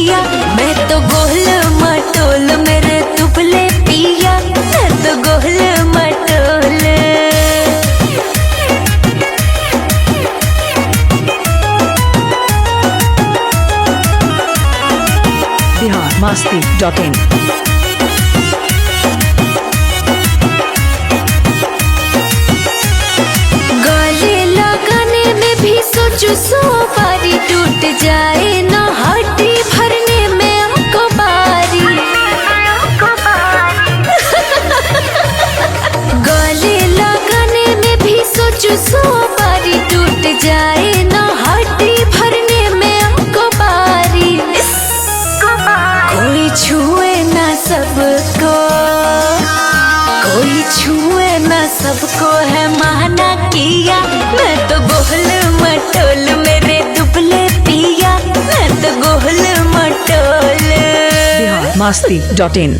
किया। मैं तो गोल मटोल मेरे दुबले पिया, मैं तो गोल मटोल। biharmasti.in। गले लगाने में भी सोचू सो बारी टूट जाए ना, हड्डी भरने में हमको बारी। गले लगाने में भी सोचू सो बारी टूट जाए ना, हड्डी भरने में हमको बारी। कोई छुए ना सबको, कोई छुए ना सबको है माना किया। मैं तो गोल मटोल मेरे दुबले पिया, मैं तो गोल मटोल। biharmasti.in।